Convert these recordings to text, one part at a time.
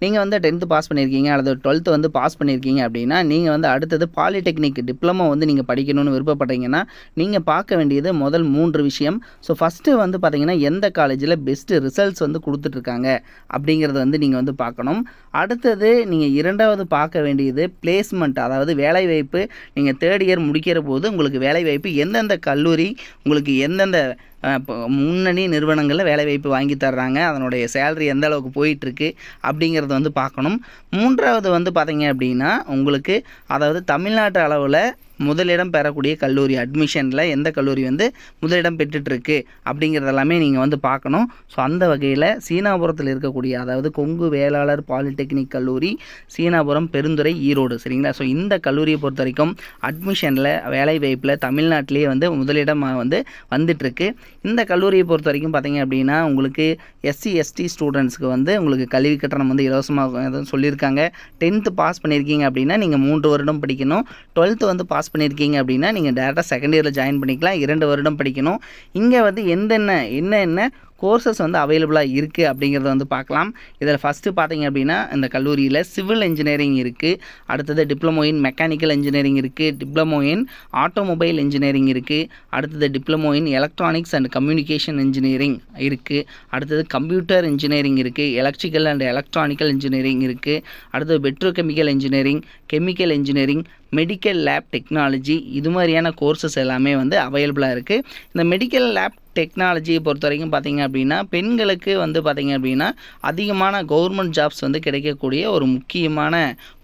நீங்கள் வந்து 10th pass பண்ணியிருக்கீங்க அல்லது 12th வந்து பாஸ் பண்ணியிருக்கீங்க அப்படின்னா நீங்கள் வந்து அடுத்தது பாலிடெக்னிக் டிப்ளமோ வந்து நீங்கள் படிக்கணும்னு விருப்பப்பட்டீங்கன்னா நீங்கள் பார்க்க வேண்டியது முதல் 3 விஷயம். ஸோ ஃபஸ்ட்டு வந்து பார்த்தீங்கன்னா எந்த காலேஜில் பெஸ்ட்டு ரிசல்ட்ஸ் வந்து கொடுத்துட்ருக்காங்க அப்படிங்கிறத வந்து நீங்கள் வந்து பார்க்கணும். அடுத்தது நீங்கள் 2வது பார்க்க வேண்டியது பிளேஸ்மெண்ட், அதாவது வேலைவாய்ப்பு. நீங்கள் 3rd இயர் முடிக்கிற போது உங்களுக்கு வேலைவாய்ப்பு எந்தெந்த கல்லூரி உங்களுக்கு எந்தெந்த இப்போ முன்னணி நிறுவனங்களில் வேலைவாய்ப்பு வாங்கி தர்றாங்க, அதனுடைய சேலரி எந்த அளவுக்கு போயிட்டுருக்கு அப்படிங்கிறத வந்து பார்க்கணும். 3வது வந்து பார்த்தீங்க அப்படின்னா உங்களுக்கு அதாவது தமிழ்நாட்டு அளவில் முதலிடம் பெறக்கூடிய கல்லூரி அட்மிஷனில் எந்த கல்லூரி வந்து முதலிடம் பெற்றுட்ருக்கு அப்படிங்கிறதெல்லாமே நீங்கள் வந்து பார்க்கணும். ஸோ அந்த வகையில் சீனாபுரத்தில் இருக்கக்கூடிய அதாவது கொங்கு வேளாளர் பாலிடெக்னிக் கல்லூரி சீனாபுரம் பெருந்துறை ஈரோடு, சரிங்களா? ஸோ இந்த கல்லூரியை பொறுத்த வரைக்கும் அட்மிஷனில் வேலைவாய்ப்பில் தமிழ்நாட்டிலேயே வந்து முதலிடம் வந்து வந்துட்டுருக்கு. இந்த கல்லூரியை பொறுத்த வரைக்கும் பார்த்தீங்க அப்படின்னா உங்களுக்கு SC ST ஸ்டூடெண்ட்ஸ்க்கு வந்து உங்களுக்கு கல்வி கட்டணம் வந்து இலவசமாக சொல்லியிருக்காங்க. 10th பாஸ் பண்ணியிருக்கீங்க அப்படின்னா நீங்கள் 3 வருடம் படிக்கணும். 12th வந்து பாஸ் பண்ணியிருக்கீங்க அப்படின்னா நீங்கள் டேரெக்டாக 2nd இயரில் ஜாயின் பண்ணிக்கலாம். 2 வருடம் படிக்கணும். இங்கே வந்து என்ன கோர்சஸ் வந்து அவைலபிளாக இருக்குது அப்படிங்கிறத வந்து பார்க்கலாம். இதில் ஃபஸ்ட்டு பார்த்தீங்க அப்படின்னா இந்த கல்லூரியில் சிவில் இன்ஜினியரிங் இருக்குது, அடுத்தது டிப்ளமோ இன் மெக்கானிக்கல் இன்ஜினியரிங் இருக்குது, டிப்ளமோ இன் ஆட்டோமொபைல் இன்ஜினியரிங் இருக்குது, அடுத்தது diploma in electronics and communication engineering இருக்குது, அடுத்தது கம்ப்யூட்டர் இன்ஜினியரிங் இருக்குது, எலக்ட்ரிக்கல் அண்ட் எலக்ட்ரானிக்கல் இன்ஜினியரிங் இருக்குது, அடுத்தது petrochemical engineering, chemical engineering, medical lab technology, இது மாதிரியான கோர்சஸ் எல்லாமே வந்து அவைலபிளாக இருக்குது. இந்த மெடிக்கல் லேப் டெக்னாலஜியை பொறுத்த வரைக்கும் பார்த்தீங்க அப்படின்னா பெண்களுக்கு வந்து பார்த்தீங்க அப்படின்னா அதிகமான கவர்மெண்ட் ஜாப்ஸ் வந்து கிடைக்கக்கூடிய ஒரு முக்கியமான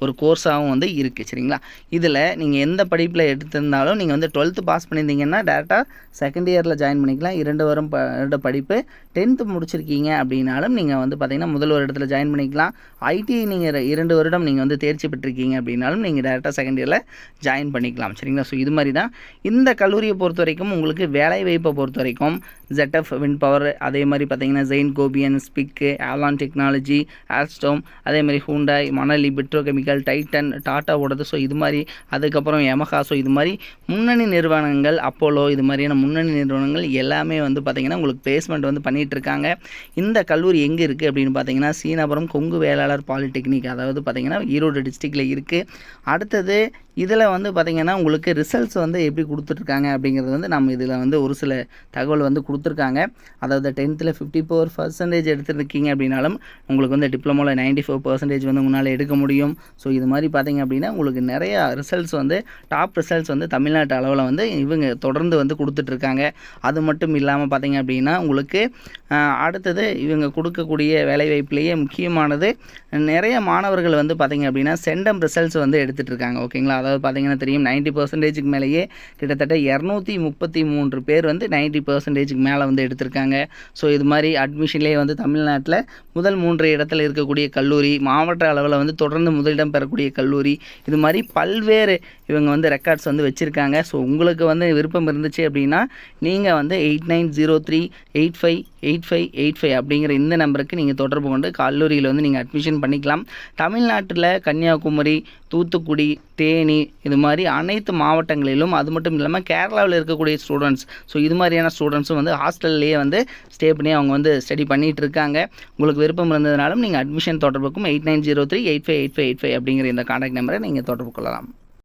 ஒரு கோர்ஸாகவும் வந்து இருக்குது, சரிங்களா? இதில் நீங்கள் எந்த படிப்பில் எடுத்திருந்தாலும் நீங்கள் வந்து 12th பாஸ் பண்ணியிருந்தீங்கன்னா டேரெக்டாக 2nd இயரில் ஜாயின் பண்ணிக்கலாம். 2 வருட படிப்பு. 10th முடிச்சிருக்கீங்க அப்படின்னாலும் நீங்கள் வந்து பார்த்தீங்கன்னா முதல் வருடத்தில் ஜாயின் பண்ணிக்கலாம். ஐடி நீங்கள் 2 வருடம் நீங்கள் வந்து தேர்ச்சி பெற்றிருக்கீங்க அப்படின்னாலும் நீங்கள் டேரெக்டாக 2nd இயரில் ஜாயின் பண்ணிக்கலாம், சரிங்களா? ஸோ இது மாதிரி தான் இந்த கல்லூரியை பொறுத்த வரைக்கும் உங்களுக்கு வேலைவாய்ப்பை பொறுத்த வரைக்கும் ZF விண்ட் பவர், அதே மாதிரி பார்த்தீங்கன்னா ஜெயின் கோபியன், ஸ்பிக்கு, ஆலான் டெக்னாலஜி, ஆல்ஸ்டோம், அதே மாதிரி ஹூண்டாய், மணலி, பெட்ரோகெமிக்கல், டைட்டன், டாட்டாவோடது, ஸோ இது மாதிரி, அதுக்கப்புறம் யமஹா, ஸோ இது மாதிரி முன்னணி நிறுவனங்கள், அப்போலோ, இது மாதிரியான முன்னணி நிறுவனங்கள் எல்லாமே வந்து பார்த்திங்கன்னா உங்களுக்கு பிளேஸ்மெண்ட் வந்து பண்ணிகிட்ருக்காங்க. இந்த கல்லூரி எங்கே இருக்குது அப்படின்னு பார்த்தீங்கன்னா சீனாபுரம் கொங்கு வேளாளர் பாலிடெக்னிக், அதாவது பார்த்திங்கன்னா ஈரோடு டிஸ்ட்ரிக்டில் இருக்குது. அடுத்தது இதில் வந்து பார்த்திங்கன்னா உங்களுக்கு ரிசல்ட்ஸ் வந்து எப்படி கொடுத்துட்ருக்காங்க அப்படிங்கிறது வந்து நம்ம இதில் வந்து ஒரு சில தகவல் வந்து கொடுத்துருக்காங்க. அதாவது 10th 54% எடுத்துருக்கீங்க அப்படின்னாலும் உங்களுக்கு வந்து டிப்ளமோவில் 94% வந்து உங்களால் எடுக்க முடியும். ஸோ இது மாதிரி பார்த்திங்க அப்படின்னா உங்களுக்கு நிறையா ரிசல்ட்ஸ் வந்து டாப் ரிசல்ட்ஸ் வந்து தமிழ்நாட்டு அளவில் வந்து இவங்க தொடர்ந்து வந்து கொடுத்துட்ருக்காங்க. அது மட்டும் இல்லாமல் பார்த்திங்க அப்படின்னா உங்களுக்கு அடுத்தது இவங்க கொடுக்கக்கூடிய வேலைவாய்ப்புலேயே முக்கியமானது நிறைய மாணவர்கள் வந்து பார்த்திங்க அப்படின்னா சென்டம் ரிசல்ட்ஸ் வந்து எடுத்துகிட்ருக்காங்க, ஓகேங்களா? அதாவது பார்த்திங்கன்னா தெரியும் 90%க்கு மேலேயே கிட்டத்தட்ட 233 பேர் வந்து 90%க்கு மேலே வந்து எடுத்திருக்காங்க. ஸோ இது மாதிரி அட்மிஷன்லேயே வந்து தமிழ்நாட்டில் முதல் 3 இடத்துல இருக்கக்கூடிய கல்லூரி, மாவட்ட அளவில் வந்து தொடர்ந்து முதலிடம் பெறக்கூடிய கல்லூரி, இது மாதிரி பல்வேறு இவங்க வந்து ரெக்கார்ட்ஸ் வந்து வச்சுருக்காங்க. ஸோ உங்களுக்கு வந்து விருப்பம் இருந்துச்சு அப்படின்னா நீங்கள் வந்து 8903858585 அப்படிங்கிற இந்த நம்பருக்கு நீங்கள் தொடர்பு கொண்டு கல்லூரியில் வந்து நீங்கள் அட்மிஷன் பண்ணிக்கலாம். தமிழ்நாட்டில் கன்னியாகுமரி, தூத்துக்குடி, தேனி, இது மாதிரி அனைத்து மாவட்டங்களிலும், அது மட்டும் இல்லாமல் கேரளாவில் இருக்கக்கூடிய ஸ்டூடெண்ட்ஸ், ஸோ இது மாதிரியான ஸ்டூடெண்ட்ஸும் வந்து ஹாஸ்டல்லையே வந்து ஸ்டே பண்ணி அவங்க வந்து ஸ்டடி பண்ணிகிட்டு இருக்காங்க. உங்களுக்கு விருப்பம் இருந்ததுனாலும் நீங்கள் அட்மிஷன் தொடர்புக்கும் 8903858585 அப்படிங்கிற இந்த கான்டாக்ட் நம்பரை நீங்கள் தொடர்பு கொள்ளலாம்.